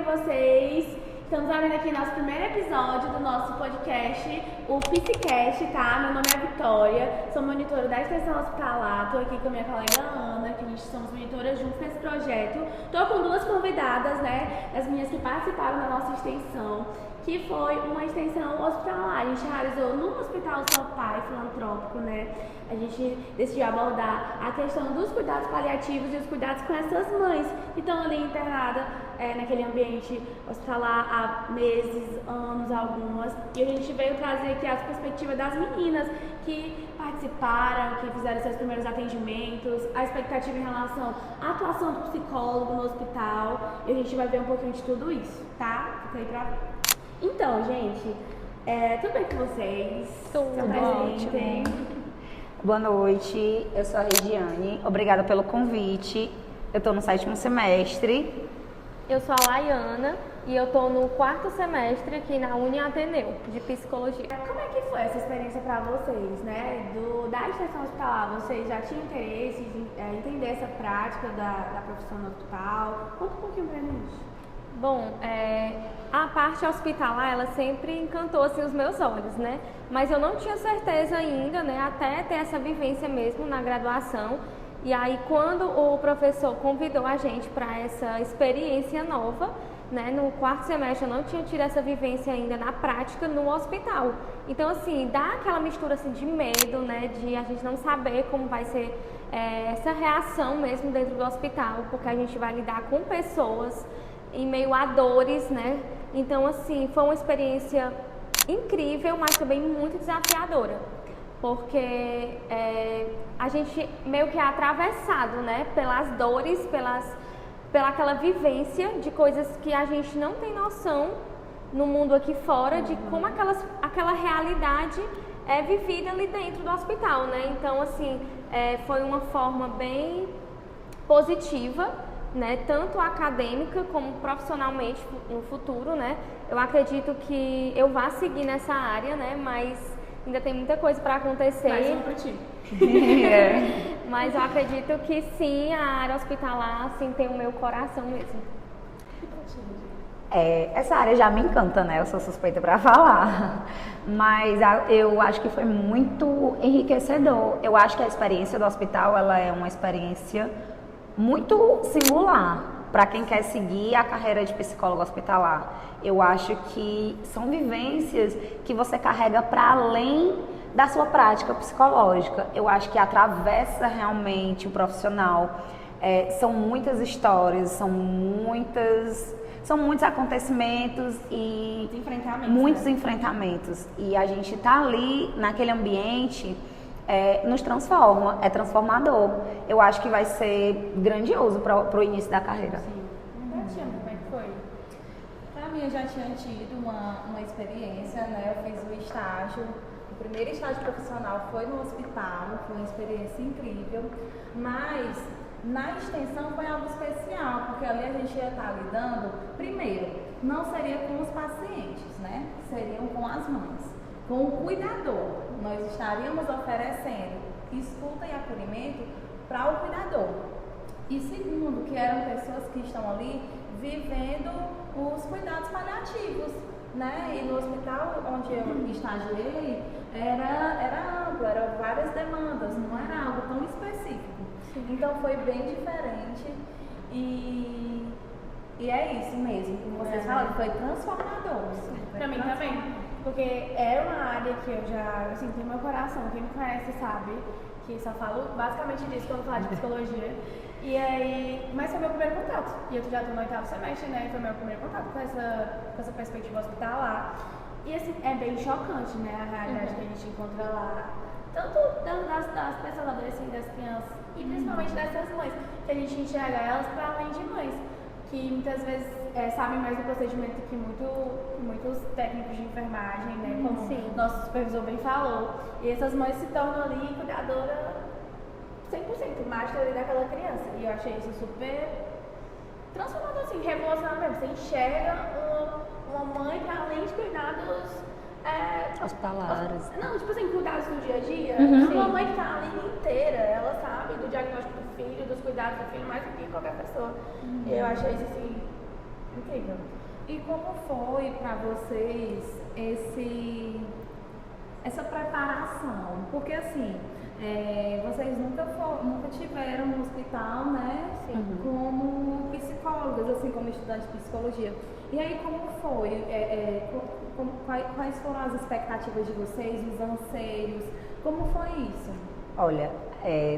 vocês? Estamos abrindo aqui nosso primeiro episódio do nosso podcast, o Psicast, tá? Meu nome é Vitória, sou monitora da extensão hospitalar, estou aqui com a minha colega Ana, que a gente somos monitoras juntos nesse projeto. Estou com duas convidadas, né, as minhas que participaram da nossa extensão, que foi uma extensão hospitalar. A gente realizou no Hospital São Pai, filantrópico, né? A gente decidiu abordar a questão dos cuidados paliativos e os cuidados com essas mães que estão ali internadas naquele ambiente hospitalar há meses, anos, algumas. E a gente veio trazer aqui as perspectivas das meninas que participaram, que fizeram seus primeiros atendimentos, a expectativa em relação à atuação do psicólogo no hospital. E a gente vai ver um pouquinho de tudo isso, tá? Fica aí pra ver. Então, gente, tudo bem com vocês? Tudo ótimo. Boa noite, eu sou a Regiane, obrigada pelo convite. Eu estou no 7º semestre. Eu sou a Laiana e eu estou no 4º semestre aqui na Uniateneu, de Psicologia. Como é que foi essa experiência para vocês, né? Da extensão hospitalar, vocês já tinham interesse em entender essa prática da profissão no hospital? Conta um pouquinho pra gente. Bom, a parte hospitalar, ela sempre encantou assim, os meus olhos, né? Mas eu não tinha certeza ainda, né? Até ter essa vivência mesmo na graduação. E aí, quando o professor convidou a gente para essa experiência nova, né? No 4º semestre eu não tinha tido essa vivência ainda na prática no hospital. Então, assim, dá aquela mistura assim, de medo, né? De a gente não saber como vai ser essa reação mesmo dentro do hospital, porque a gente vai lidar com pessoas em meio a dores, né? Então, assim, foi uma experiência incrível, mas também muito desafiadora, porque a gente meio que é atravessado, né? Pelas dores, pela aquela vivência de coisas que a gente não tem noção no mundo aqui fora, de como aquela realidade é vivida ali dentro do hospital, né? Então, assim, foi uma forma bem positiva, né, tanto acadêmica como profissionalmente no futuro, né? Eu acredito que eu vá seguir nessa área, né? Mas ainda tem muita coisa para acontecer. Mais um pra ti. Mas eu acredito que sim, a área hospitalar assim, tem o meu coração mesmo. Essa área já me encanta, né? Eu sou suspeita para falar. Mas eu acho que foi muito enriquecedor. Eu acho que a experiência do hospital, ela é uma experiência muito singular para quem quer seguir a carreira de psicólogo hospitalar. Eu acho que são vivências que você carrega para além da sua prática psicológica. Eu acho que atravessa realmente o profissional. São muitas histórias, são muitos acontecimentos e muitos enfrentamentos. E a gente tá ali naquele ambiente. Nos transforma, é transformador. Eu acho que vai ser grandioso para o início da carreira. Sim. Tatiana, como é que foi? Para mim, eu já tinha tido uma experiência, né? Eu fiz o estágio, o primeiro estágio profissional foi no hospital, foi uma experiência incrível, mas na extensão foi algo especial, porque ali a gente ia estar lidando, primeiro, não seria com os pacientes, né? Seriam com as mães. Com o cuidador, nós estaríamos oferecendo escuta e acolhimento para o cuidador. E segundo, que eram pessoas que estão ali vivendo os cuidados paliativos, né? E no hospital onde eu estagiei era amplo, eram várias demandas, não era algo tão específico. Então foi bem diferente e é isso mesmo, como vocês falaram, foi transformador. Para mim também. Porque é uma área que eu já, assim, tem meu coração, quem me conhece sabe que só falo basicamente disso quando falo de psicologia. E aí, mas foi meu primeiro contato. E eu já estou no 8º semestre, né? Foi meu primeiro contato com essa perspectiva hospitalar. E assim, é bem chocante, né? A realidade que a gente encontra lá. Tanto das pessoas adolescentes, das crianças, e principalmente dessas mães, que a gente enxerga elas para além de mães. Que muitas vezes sabem mais do procedimento que muitos técnicos de enfermagem, né? Como o nosso supervisor bem falou. E essas mães se tornam ali cuidadora 100%, master ali daquela criança. E eu achei isso super transformador, assim, revolucionário mesmo. Você enxerga uma mãe para além de cuidados hospitalares. Não, tipo assim, cuidados do dia a dia. Uma mãe que tá ali inteira, ela sabe do diagnóstico do filho, dos cuidados do filho, mais do que qualquer pessoa. E eu achei isso, assim, Incrível. E como foi para vocês essa preparação? Porque assim, vocês nunca tiveram no hospital, né? Como psicólogas, assim, como estudantes de psicologia. E aí como foi? Quais foram as expectativas de vocês, os anseios? Como foi isso? Olha,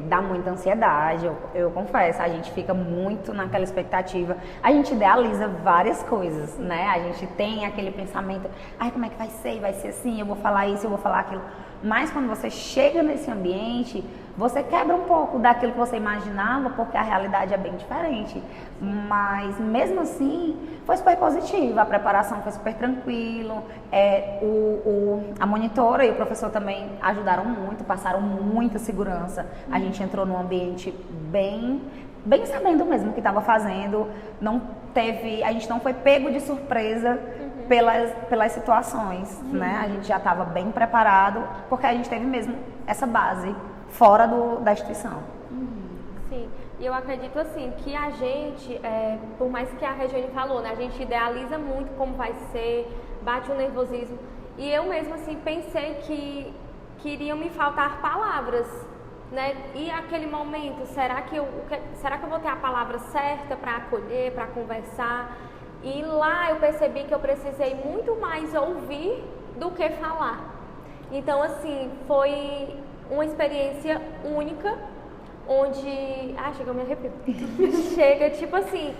dá muita ansiedade, eu confesso, a gente fica muito naquela expectativa, a gente idealiza várias coisas, né? A gente tem aquele pensamento, ai, como é que vai ser assim, eu vou falar isso, eu vou falar aquilo. Mas quando você chega nesse ambiente, você quebra um pouco daquilo que você imaginava, porque a realidade é bem diferente. Mas mesmo assim, foi super positiva, a preparação foi super tranquilo, a monitora e o professor também ajudaram muito, passaram muita segurança. A gente entrou num ambiente bem sabendo mesmo o que estava fazendo, a gente não foi pego de surpresa pelas situações, né? A gente já estava bem preparado, porque a gente teve mesmo essa base fora da instituição. Sim, e eu acredito assim que a gente, por mais que a Regiane falou, né, a gente idealiza muito como vai ser, bate um nervosismo, e eu mesma assim pensei que iriam me faltar palavras, né? E aquele momento, será que eu vou ter a palavra certa para acolher, para conversar? E lá eu percebi que eu precisei muito mais ouvir do que falar. Então, assim, foi uma experiência única, onde... chega, eu me arrepio. Chega, tipo assim,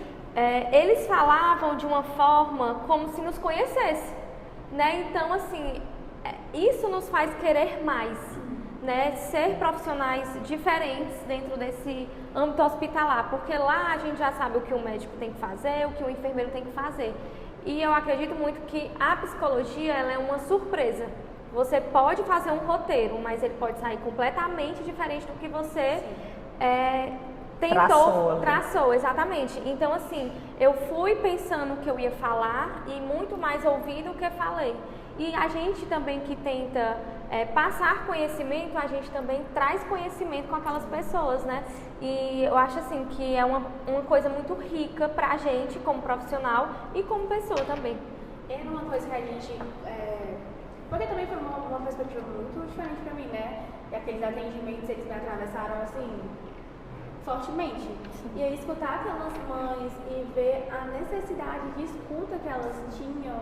eles falavam de uma forma como se nos conhecesse, né? Então, assim, isso nos faz querer mais, né? Ser profissionais diferentes dentro desse âmbito hospitalar, porque lá a gente já sabe o que o médico tem que fazer, o que o enfermeiro tem que fazer. E eu acredito muito que a psicologia, ela é uma surpresa. Você pode fazer um roteiro, mas ele pode sair completamente diferente do que você traçou, exatamente. Então, assim, eu fui pensando que eu ia falar e muito mais ouvi do que falei. E a gente também que tenta passar conhecimento, a gente também traz conhecimento com aquelas pessoas, né? E eu acho assim que é uma coisa muito rica pra gente como profissional e como pessoa também. Era uma coisa que a gente... porque também foi uma perspectiva muito diferente pra mim, né? E aqueles atendimentos, eles me atravessaram assim, fortemente. E aí escutar aquelas mães e ver a necessidade de escuta que elas tinham,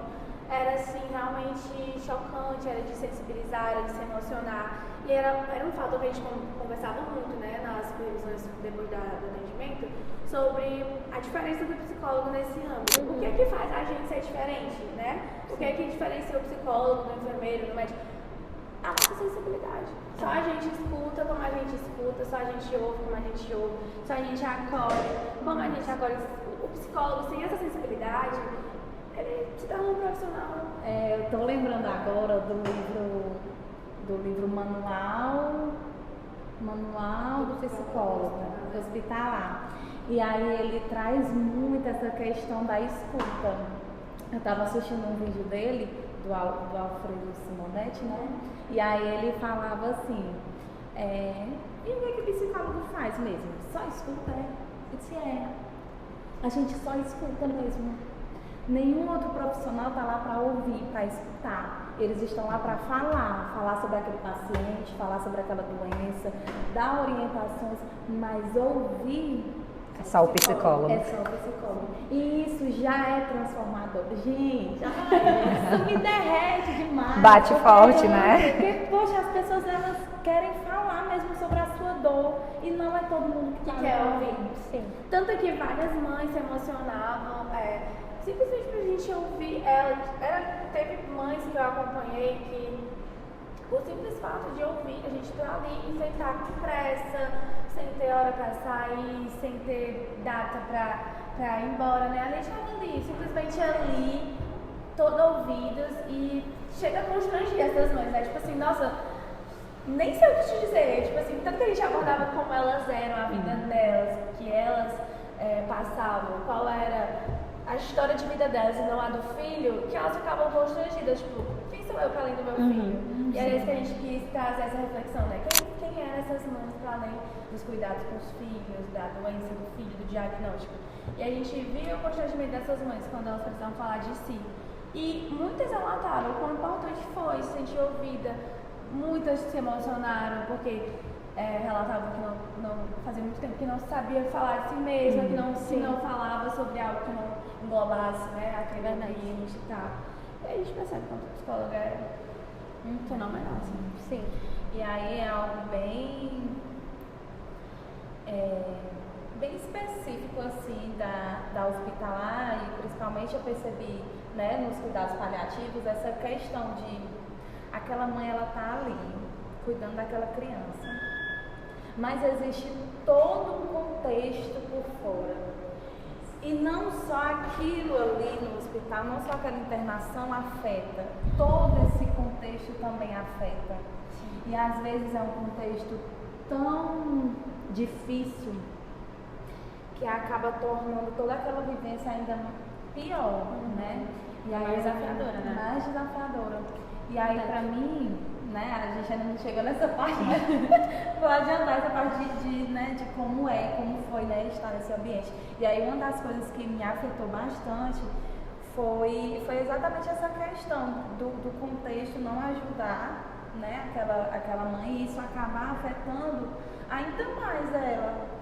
era assim, realmente chocante, era de sensibilizar, era de se emocionar. E era um fator que a gente conversava muito, né, nas supervisões depois do atendimento, sobre a diferença do psicólogo nesse âmbito. O que é que faz a gente ser diferente, né? O que é que diferencia o psicólogo do enfermeiro, do médico? A nossa sensibilidade. Só a gente escuta como a gente escuta, só a gente ouve como a gente ouve, só a gente acolhe como a gente acolhe. O psicólogo sem essa sensibilidade, ele se torna um profissional. Eu estou lembrando agora do livro Manual do Psicólogo Hospitalar. E aí ele traz muito essa questão da escuta. Eu estava assistindo um vídeo dele, do Alfredo Simonetti, né? E aí ele falava assim, e o que o psicólogo faz mesmo? Só escuta, Eu disse, a gente só escuta mesmo. Nenhum outro profissional está lá para ouvir, para escutar. Eles estão lá para falar sobre aquele paciente, falar sobre aquela doença, dar orientações, mas ouvir... É só o psicólogo. É só o psicólogo. E isso já é transformador. Gente, isso me derrete demais. Bate forte, né? Porque, poxa, as pessoas elas querem falar mesmo sobre a sua dor e não é todo mundo que quer ouvir. Sim. Tanto que várias mães se emocionavam, simplesmente pra gente ouvir teve mães que eu acompanhei que o simples fato de ouvir, a gente tá ali e sem estar com pressa, sem ter hora pra sair, sem ter data pra ir embora, né? A gente tava ali, simplesmente ali, todo ouvidos, e chega a constranger essas mães, né? Tipo assim, nossa, nem sei o que te dizer, tipo assim, tanto que a gente abordava como elas eram, a vida delas, o que elas passavam, qual era a história de vida delas e não a do filho, que elas ficavam constrangidas, tipo, quem sou eu para além do meu filho? E era isso que a gente quis trazer essa reflexão, né? Quem eram essas mães para além dos cuidados com os filhos, da doença do filho, do diagnóstico? E a gente via o constrangimento dessas mães quando elas precisavam falar de si. E muitas relataram o quão importante foi se sentir ouvida. Muitas se emocionaram porque relatavam que não fazia muito tempo que não sabia falar de si mesma, que não falava sobre algo que não englobasse, né, aquele ambiente e tal. E aí a gente percebe quanto a psicóloga é fenomenal, assim. Sim. E aí é algo bem específico assim da hospitalar, e principalmente eu percebi, né, nos cuidados paliativos, essa questão de aquela mãe, ela tá ali cuidando daquela criança, mas existe todo um contexto por fora, e não só aquilo ali no hospital, não só aquela internação afeta, todo esse contexto também afeta. E às vezes é um contexto tão difícil que acaba tornando toda aquela vivência ainda pior, né? E aí, mais desafiadora, né? Mais desafiadora. E aí, pra mim, né, a gente ainda não chegou nessa parte, né? Vou adiantar essa parte de como é, como foi, né, estar nesse ambiente. E aí, uma das coisas que me afetou bastante foi exatamente essa questão do contexto não ajudar, né, aquela mãe, e isso acabar afetando ainda mais ela.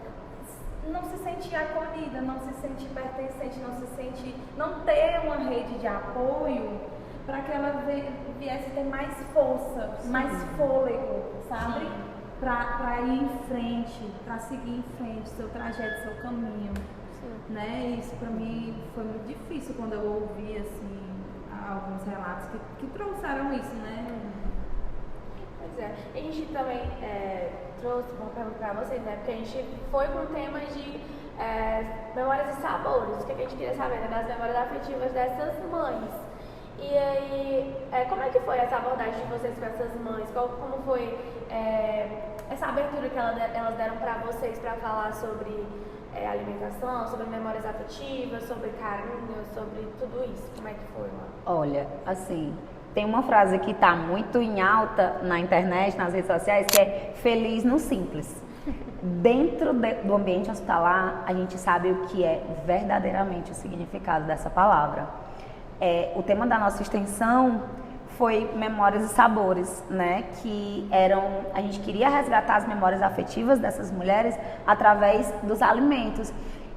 Não se sentir acolhida, não se sentir pertencente, não ter uma rede de apoio para que ela viesse ter mais força, mais fôlego, sabe? Para ir em frente, para seguir em frente, seu trajeto, seu caminho. Né? Isso para mim foi muito difícil quando eu ouvi assim, alguns relatos que trouxeram isso, né? Pois é. A gente também trouxe uma pergunta para vocês, né? Porque a gente foi com o tema de memórias e sabores. O que a gente queria saber, né? Das memórias afetivas dessas mães. E aí, como é que foi essa abordagem de vocês com essas mães? Como foi essa abertura que elas deram para vocês para falar sobre alimentação, sobre memórias afetivas, sobre carinho, sobre tudo isso? Como é que foi lá? Olha, assim, tem uma frase que está muito em alta na internet, nas redes sociais, que é feliz no simples. Dentro do ambiente hospitalar, a gente sabe o que é verdadeiramente o significado dessa palavra. O tema da nossa extensão foi memórias e sabores, né? Que a gente queria resgatar as memórias afetivas dessas mulheres através dos alimentos.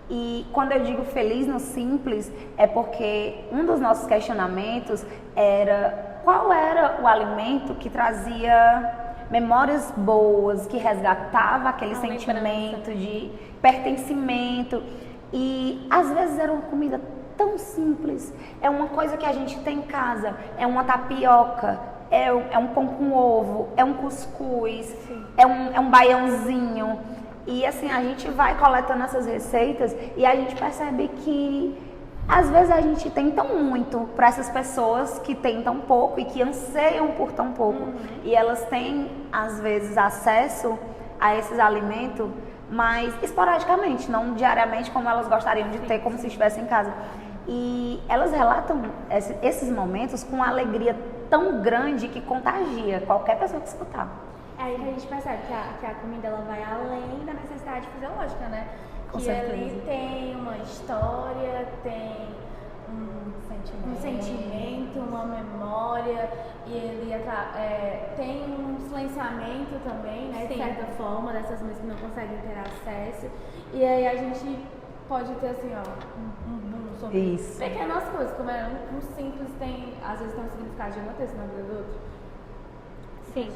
E quando eu digo feliz no simples, é porque um dos nossos questionamentos era qual era o alimento que trazia memórias boas, que resgatava aquele sentimento de pertencimento. E às vezes era uma comida tão simples, é uma coisa que a gente tem em casa, é uma tapioca, é um pão com ovo, é um cuscuz, é um baiãozinho. E assim, a gente vai coletando essas receitas e a gente percebe que às vezes a gente tem tão muito para essas pessoas que têm tão pouco e que anseiam por tão pouco. E elas têm, às vezes, acesso a esses alimentos, mas esporadicamente, não diariamente como elas gostariam de ter, como se estivessem em casa. E elas relatam esses momentos com uma alegria tão grande que contagia qualquer pessoa que escutar. É aí que a gente percebe que a comida ela vai além da necessidade fisiológica, né? Que ali tem uma história, tem um sentimento, uma memória, e ele tem um silenciamento também, né? De certa forma, dessas mães que não conseguem ter acesso. E aí a gente pode ter assim, ó, um boom sobre pequenas coisas, como um simples às vezes tem um significado gigantesco na vida do outro. Sim.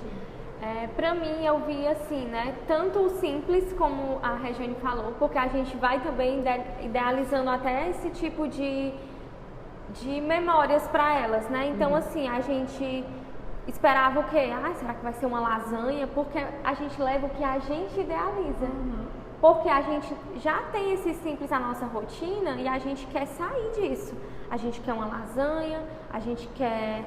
Pra mim, eu vi assim, né, tanto o simples, como a Regiane falou, porque a gente vai também idealizando até esse tipo de memórias para elas, né? Então, assim, a gente esperava o quê? Será que vai ser uma lasanha? Porque a gente leva o que a gente idealiza. Porque a gente já tem esse simples na nossa rotina e a gente quer sair disso. A gente quer uma lasanha, a gente quer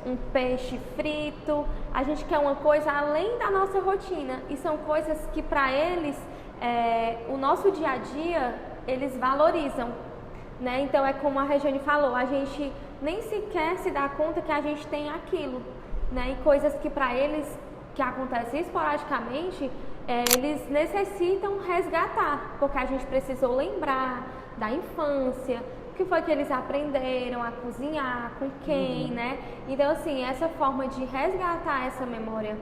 um peixe frito, a gente quer uma coisa além da nossa rotina. E são coisas que para eles, o nosso dia a dia, eles valorizam, né? Então é como a Regiane falou, a gente nem sequer se dá conta que a gente tem aquilo, né? E coisas que para eles, que acontecem esporadicamente, eles necessitam resgatar, porque a gente precisou lembrar da infância, o que foi que eles aprenderam a cozinhar, com quem, né? Então, assim, essa forma de resgatar essa memória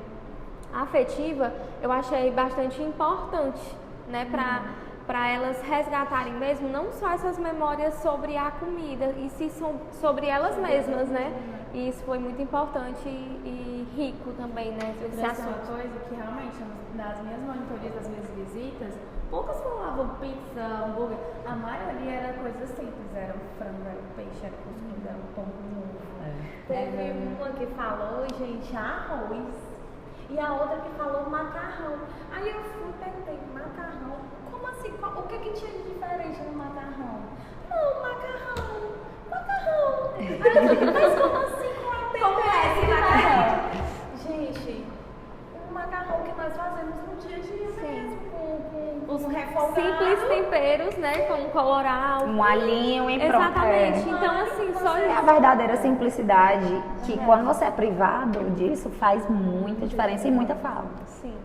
afetiva, eu achei bastante importante, né? Para elas resgatarem mesmo, não só essas memórias sobre a comida, e sim sobre elas mesmas, né? E isso foi muito importante e rico também, né? Esse Esse é uma assunto. coisa que realmente, nas minhas monitorias, das minhas visitas, poucas falavam pizza, hambúrguer. A maioria era coisas simples, era um frango, era um peixe, era cuscuz, era um pão com ovo. Teve uma que falou, gente, arroz. E a outra que falou macarrão. Aí eu fui e perguntei, macarrão? Como assim? O que tinha de diferente no macarrão? Não, macarrão. Aí eu falei, mas como assim? Como é esse macarrão? Gente, um macarrão que nós fazemos no dia a dia mesmo, com Os refogado. simples temperos, né? Como colorar Um alhinho e pronto. Exatamente. Então, assim, só É a isso. verdadeira simplicidade que quando você é privado disso faz muita diferença e muita falta. Sim.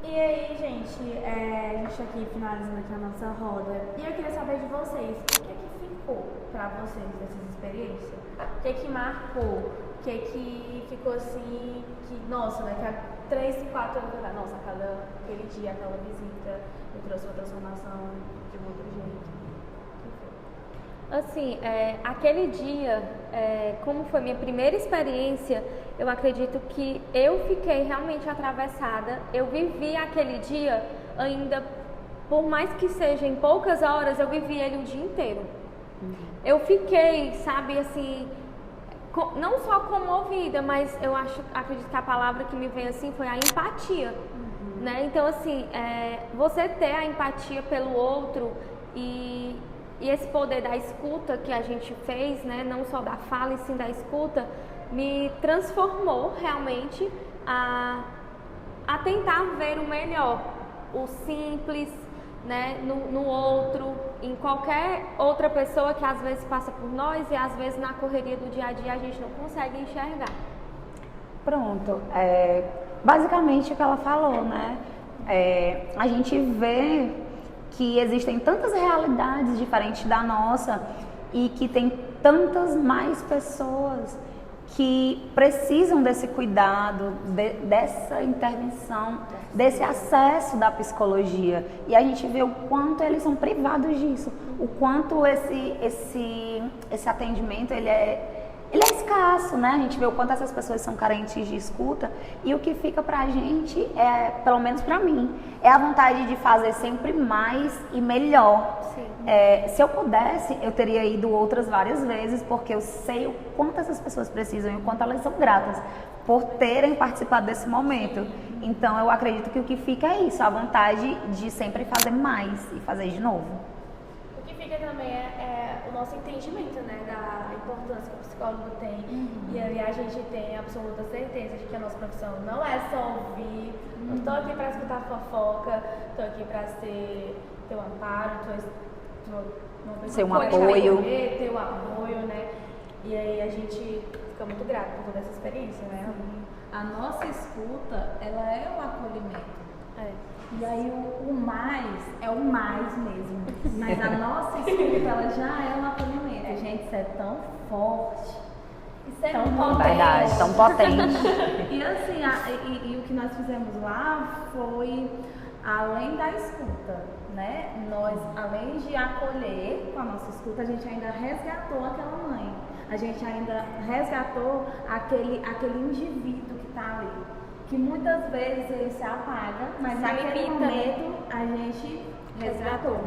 E aí, gente, a gente aqui finalizando aqui a nossa roda. E eu queria saber de vocês, o que é que ficou pra vocês dessas experiências? O que é que marcou? O que é que ficou assim, que, nossa, daqui a 3, 4 anos atrás, nossa, aquele dia, aquela visita, me trouxe uma transformação de um outro jeito. Assim, aquele dia, como foi minha primeira experiência, eu acredito que eu fiquei realmente atravessada. Eu vivi aquele dia ainda, por mais que seja em poucas horas, eu vivi ele o dia inteiro. Eu fiquei, sabe, assim, não só comovida, mas acredito que a palavra que me veio assim foi a empatia, né? Então, assim, você ter a empatia pelo outro e esse poder da escuta que a gente fez, né, não só da fala e sim da escuta, me transformou realmente a tentar ver o melhor, o simples, né, no outro, em qualquer outra pessoa que às vezes passa por nós e às vezes na correria do dia a dia a gente não consegue enxergar. Pronto. Basicamente o que ela falou, né? A gente vê que existem tantas realidades diferentes da nossa e que tem tantas mais pessoas que precisam desse cuidado, dessa intervenção, desse acesso da psicologia. E a gente vê o quanto eles são privados disso, o quanto esse atendimento ele é escasso, né? A gente vê o quanto essas pessoas são carentes de escuta e o que fica pra gente pelo menos pra mim, é a vontade de fazer sempre mais e melhor. Se eu pudesse, eu teria ido outras várias vezes, porque eu sei o quanto essas pessoas precisam e o quanto elas são gratas por terem participado desse momento. Então eu acredito que o que fica é isso, a vontade de sempre fazer mais e fazer de novo. O que fica também é o nosso entendimento, né, da importância que o psicólogo tem. E ali a gente tem absoluta certeza de que a nossa profissão não é só ouvir. Não estou aqui para escutar fofoca, estou aqui para ter o amparo, ser um apoio. Ter o apoio, né? E aí a gente fica muito grato por toda essa experiência, né? A nossa escuta, ela é um acolhimento. E aí o mais é o mais mesmo. Mas a nossa escuta, ela já é um acolhimento. Gente, isso é tão forte. Isso é tão potente. Verdade, tão potente. E assim, e o que nós fizemos lá foi, além da escuta, né? Nós, além de acolher com a nossa escuta, a gente ainda resgatou aquela mãe. A gente ainda resgatou aquele indivíduo que está ali. Que muitas vezes ele se apaga, mas naquele momento a gente resgatou.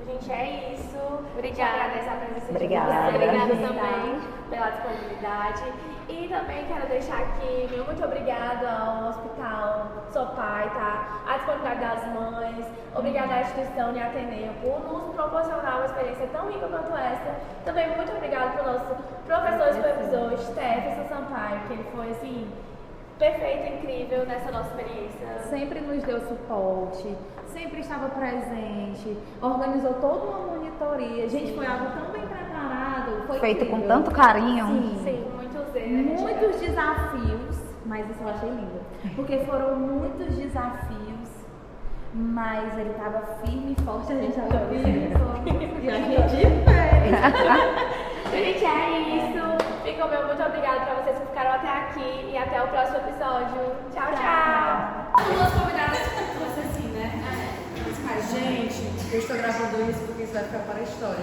Gente, é isso. Obrigada. Agradeço a presença Obrigada. de vocês. Obrigada também pela disponibilidade. E também quero deixar aqui meu muito obrigada ao Hospital Sou Pai, tá? A disponibilidade das mães. Obrigada à instituição de Ateneu por nos proporcionar uma experiência tão rica quanto essa. Também muito obrigada para o nosso professor e supervisor, Stefferson Sampaio, que ele foi assim perfeito, incrível nessa nossa experiência. Sempre nos deu suporte, sempre estava presente, organizou toda uma monitoria. Gente, foi algo tão bem preparado. Foi Feito incrível. com tanto carinho. Sim. Sim, muitos erros. Muitos desafios, mas isso eu achei lindo. Porque foram muitos desafios, mas ele tava firme e forte, a gente tava firme e forte. E a gente fez. Gente, é isso. Fica o meu muito obrigada pra vocês que ficaram até aqui e até o próximo episódio. Tchau, tchau. Duas convidadas fosse assim, né? Gente, eu estou gravando isso porque isso vai ficar para a história.